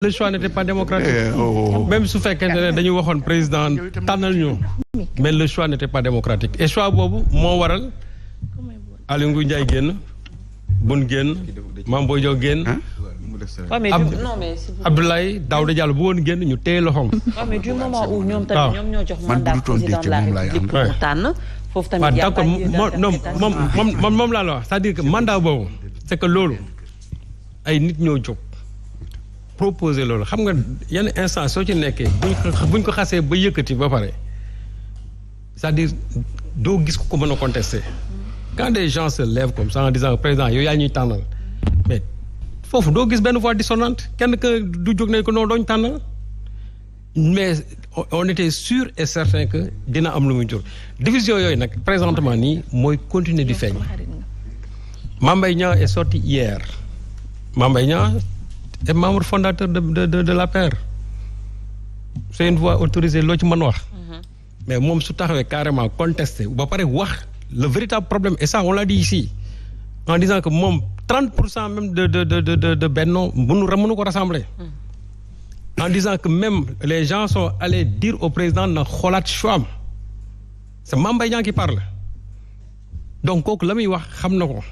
Le choix n'était pas démocratique. Même su fekkee ne dañu waxoon président tànnal ñu mais le choix n'était pas démocratique et choix boobu moo waral Aly Ngouille Ndiaye génn Boun génn Mame Boye Diao génn Abdoulaye Daouda Diallo bu woon génn ñu téye loxoom. mais du moment où ñoom tamit ñoom ñoo jox mandat président de la République pour mu tànn foofu tamit y a pas moom laa la wax c'est-à-dire que mandat boobu c'est que loolu ay nit ñoo jóg proposer loolu xam nga yenn instant soo ci nekkee buñ ko xasee ba yëkkati ba pare c'est-à-dire doo gis ko mën a contester quand des gens se lèvent comme ça en disant président yow yaa ñuy tànnal mais foofu doo gis benn voix dissonante kenn que du jóg ne ko noonu dooñ tànnal mais on était sûr et certain que dina am lu muy jur division yooyu nag présentement nii mooy continuer di feeñ. Mame Mbaye Niang est sorti hier Mame Mbaye Niang est membre fondateur de l'APR c'est une voix autorisée loo ci mën wax mais moom su taxawee carrément contesté ba pare wax le véritable problème et ça on l'a dit ici en disant que moom 30% même de Benno mënu ko rassembler en disant que même les gens sont allés dire au président na xoolaat choix am c'est Mame Mbaye Niang qui parle donc kooku la muy wax xam na ko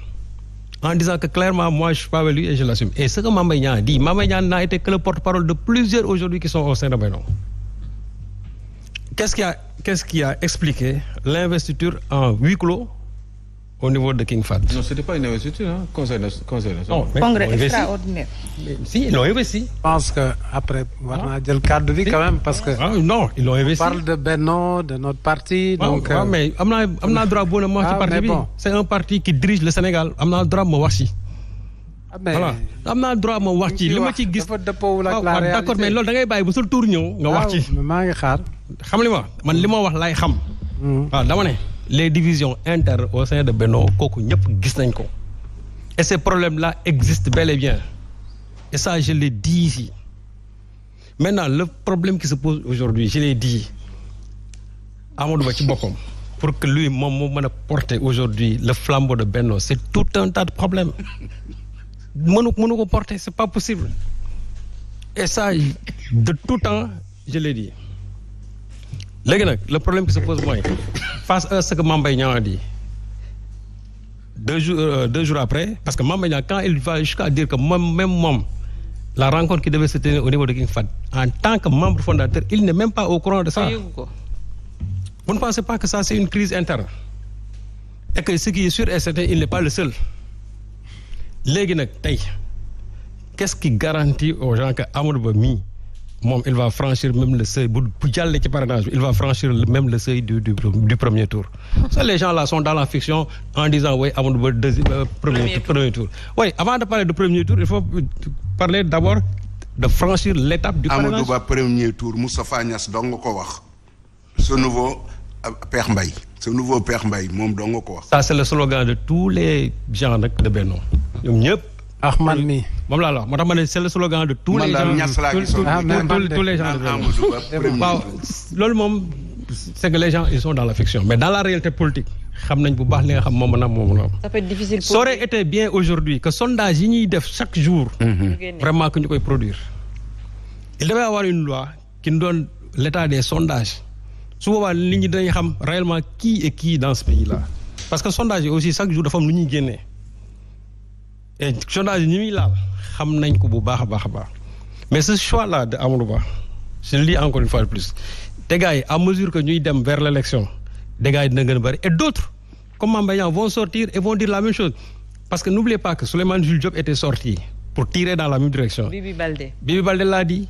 en disant que clairement moi je suis pas avec lui et je l'assume et ce que Mame Mbaye Niang dit, Mame Mbaye Niang n'a été que le porte-parole de plusieurs aujourd'hui qui sont au sein de Benno. Qu'est-ce qui a expliqué l'investiture en huis clos au niveau de King Fahd? Non, c'était pas une investiture, hein? Conseil national. Congrès extraordinaire. Si, ils l'ont investi. Je pense que après war naa jël cadre bi quand même parce que. Non, ils l'ont investi. On parle de Benno, de notre parti. Donc mais am naa droit boo ne ma wax ci parti bi. C'est un parti qui dirige le Sénégal am naa droit ma wax ci. Voilà am naa droit ma wax ci li ma ci gis. dafa dëppoowul ak la réalité. D'accord mais loolu da ngay bàyyi ba sa tour ñëw nga wax ci. maa ngi xaar. xam li ma man li ma wax laay xam. waaw dama ne. Les divisions internes au sein de Benno kooku ñëpp gis nañ ko et ces problèmes-là existent bel et bien et ça je l'ai dit ici maintenant le problème qui se pose aujourd'hui je l'ai dit Amadou Ba ci boppam pour que lui moom moo mën a porter aujourd'hui le flambeau de Benno c'est tout un tas de problèmes mënu ko porter c'est pas possible et ça de tout temps je l'ai dit léegi nag le problème qui se pose mooy face à ce que Mame Mbaye Niang a dit deux jours après parce que Mame Mbaye Niang quand il va jusqu'à dire que même moom la rencontre qui devait se tenir au niveau de King Fahd en tant que membre fondateur il n'est même pas au courant de ça. Vous ne pensez pas que ça c'est une crise interne et que ce qui est sûr et certain il n'est pas le seul léegi nag tey qu'est-ce qui garantit aux gens que Amadou Ba mii moom il va franchir même le seuil bu jàllee ci parrainage bi il va franchir même le seuil du premier tour. Ça les gens là sont dans la fiction en disant oui Amadou Ba premier tour. Oui avant de parler de premier tour il faut parler d'abord de franchir l'étape du parrainage. Amadou Ba premier tour Moustapha Niasse dong nga ko wax. Ce nouveau Père Mbaye. Ce nouveau Père Mbaye moom dong nga ko wax. Ça c'est le slogan de tous les gens nag de Benno ñoom ñëpp. Ahmad mi moom laa la wax moo tax ma ne c'est le slogan de tous les gens waaw loolu moom c'est que les gens ils sont dans la fiction mais dans la réalité politique xam nañ bu baax li nga xam moom mën a am. Ça peut être difficile. Ça aurait été bien aujourd'hui que sondage yi ñuy def chaque jour. Vraiment que ñu koy produire. Il devait y avoir une loi qui nous donne l'état des sondages su boobaa nit ñi dañuy xam réellement qui est qui dans ce pays-là parce que sondage yi aussi chaque jour dafa am lu ñuy génnee. et sondage yi ñi muy laal xam nañ ko bu baax a baax a baax mais ce choix là de Amadou Ba je le dis encore une fois de plus des gars yi à mesure que ñuy dem vers l'élection des gars yi dina gën a bëri et d'autres comme Mame Mbaye Niang vont sortir et vont dire la même chose parce que n'oubliez pas que Souleymane Jules Diop était sorti pour tirer dans la même direction. Bibi Baldé l'a dit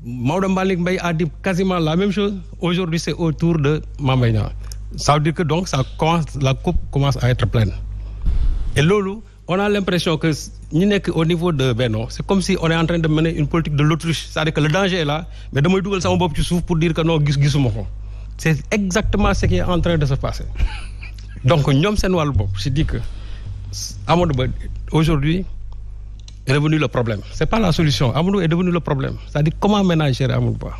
Maodo Malick Mbaye a dit quasiment la même chose aujourd'hui c'est au tour de Mame Mbaye Niang ça veut dire que donc la coupe commence à être pleine et loolu on a l'impression que ñi nekk au niveau de Benno c'est comme si on est en train de mener une politique de l'autruche c'est-à-dire que le danger est là mais damay dugal sama bopp ci suuf pour dire que non gisuma ko c'est exactement ce qui est en train de se passer donc ñoom seen wàllu bopp je dis que Amadou Ba aujourd'hui est devenu le problème c'est pas la solution Amadou est devenu le problème c'est-à-dire comment ménager Amadou Ba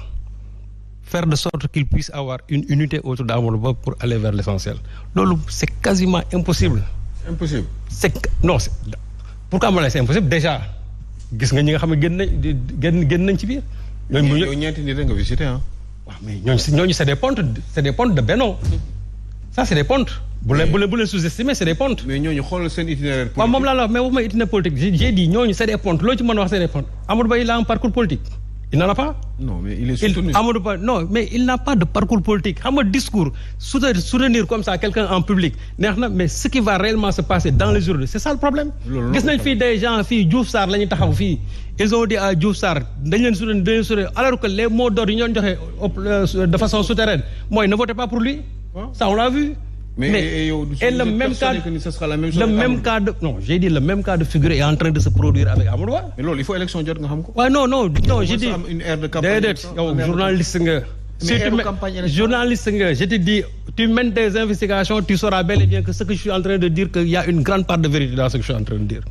faire de sorte qu'il puisse avoir une unité autour d'Amadou Ba pour aller vers l'essentiel loolu c'est quasiment impossible. Impossible. Non, pourquoi c'est impossible? Déjà, gis nga ñi nga xam ne génn nañ ci biir. ñooñu ñeenti nit nga visité ah. waaw mais ñooñu c'est des pontes de Benno. Ça c'est des pontes. bu leen sous-estimer c'est des pontes. mais ñooñu xoolal seen itinéraire politique. waaw moom laa la wax mais waxuma itinéraire politique j'ai dit ñooñu c'est des pontes loo ci mën a wax c'est des pontes Amadou Ba il a un parcours politique. Il n'en a pas. Non, mais il est soutenu. Amadou Ba non mais il n'a pas de parcours politique xam nga discours soutenir comme ça quelqu'un en public neex na mais ce qui va réellement se passer dans les urnes c'est ça le problème. gis nañ fii des gens fii Diouf Sarr la ñuy taxaw fii ils ont dit à Diouf Sarr dañ leen soutenir alors que les mots d'ordre yi ñu doon joxe de façon souterraine mooy ne votez pas pour lui. Ça on l'a vu. Mais le même cas le même cas de non j'ai dit le même cas de figure est en train de se produire avec Amadou Ba. mais loolu il faut élection jot nga xam ko. waaw non j'ai dit une ère de campagne. déedéet yow journaliste nga. Journaliste nga je te dis tu mènes des investigations tu sauras bel et bien que ce que je suis en train de dire que il y a une grande part de vérité dans ce que je suis en train de dire.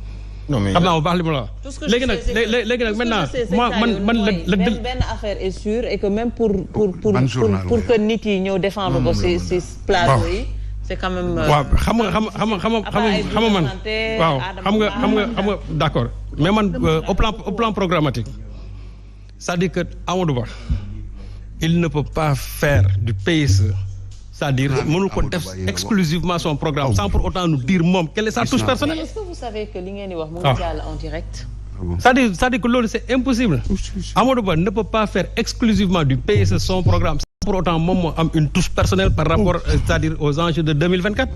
non mais xam naa bu baax li ma la wax. léegi nag maintenant man la benn affaire est sûre et que même pour que nit yi ñëw défendre ko ci plateau yi. c'est quand même. waaw xam nga man waaw xam nga d'accord mais man au plan programmatique c'est-à-dire que Amadou Ba il ne peut pas faire du PSE c'est-à-dire mënul ko def exclusivement son programme sans pour autant nous dire moom quelle est sa touche personnelle. est-ce que vous savez que li ngeen di wax mu ngi jàll en direct. c'est-à-dire que loolu c'est impossible. Amadou Ba ne peut pas faire exclusivement du PSE son programme. Pour autant moom moo am une touche personnelle par rapport c'est-à-dire aux enjeux de 2024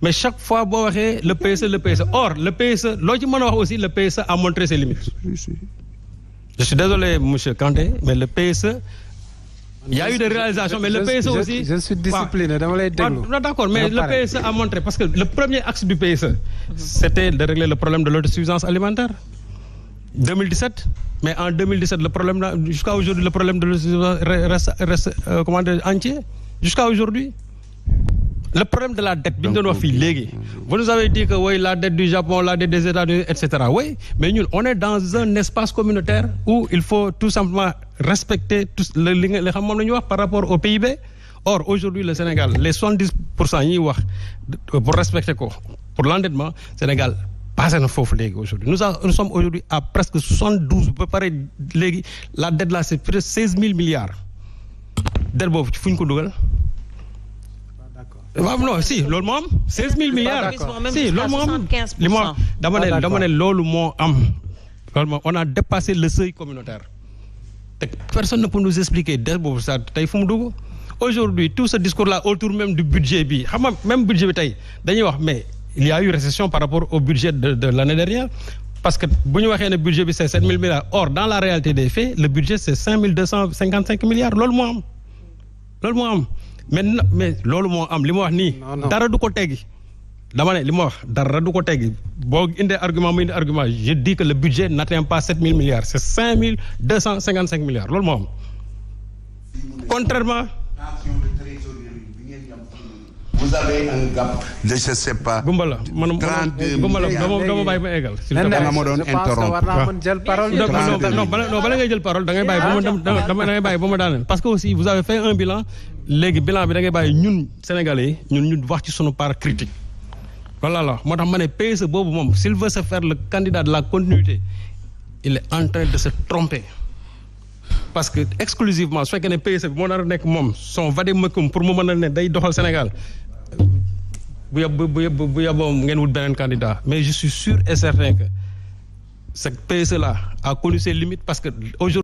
mais chaque fois boo waxee le PSE or le PSE loo ci mën a wax aussi le PSE a montré ses limites. Je suis désolé monsieur Kanté mais le PSE il y a eu des réalisations mais le PSE aussi je suis discipliné dama lay déglu. D'accord mais le PSE a montré parce que le premier axe du PSE c'était de régler le problème de l'autosuffisance alimentaire 2017 mais en 2017 le problème là jusqu'à aujourd'hui le problème de l'autosuffisance reste comment dire entier jusqu'à aujourd'hui le problème de la dette bi ñu doon wax fii léegi vous nous avez dit que oui la dette du Japon la dette des États-Unis et cetera oui mais ñun on est dans un espace communautaire où il faut tout simplement respecter tout li nga xam moom la ñuy wax par rapport au PIB or aujourd'hui le Sénégal les 70% ñuy wax pour respecter ko pour l'endettement Sénégal passé na foofu léegi aujourd'hui nous sommes aujourd'hui à presque 72 ba pare léegi la dette là c'est presque 16 000 milliards dette boobu fu ñu ko dugal. waaw non si loolu moo am 16 000 milliards si loolu moo am li ma dama ne loolu moo am loolu moo on a dépassé le seuil communautaire te personne ne peut nous expliquer dette boobu ça tey fu mu dugg aujourd'hui tout ce discours là autour même du budget bi xam nga même budget bi tey dañuy wax mais il y a eu récession par rapport au budget de l'année dernière parce que bu ñu waxee ne budget bi c'est 7 000 milliards or dans la réalité des faits le budget c'est 5 255 milliards loolu moo am mais loolu moo am li ma wax nii dara du ko teggi dama ne li ma wax dara du ko teggi boo indee argument mu indi argument je dis que le budget n'atteint pas 7 000 milliards c'est 5 255 milliards loolu moo am contrairement vous avez un gap de je sais pas. Gumbala man Gumbala dama bàyyi ba eggal. dama ma doon interrompre. non bala ngay jël parole da ngay bàyyi ba ma daaneel parce que aussi vous avez fait un bilan léegi bilan bi da ngay bàyyi ñun Sénégalais yi ñun wax ci sunu part critique. voilà la moo tax ma ne PSE boobu moom s'il veut se faire le candidat de la continuité il est en train de se tromper. parce que exclusivement su fekkee ne PSE bi moo nar a nekk moom son vade-mecum pour mu mën a ne day doxal Sénégal bu yeboo ngeen wut beneen candidat mais je suis sûr et certain que ce PSE là a connu ses limites parce que aujourd'hui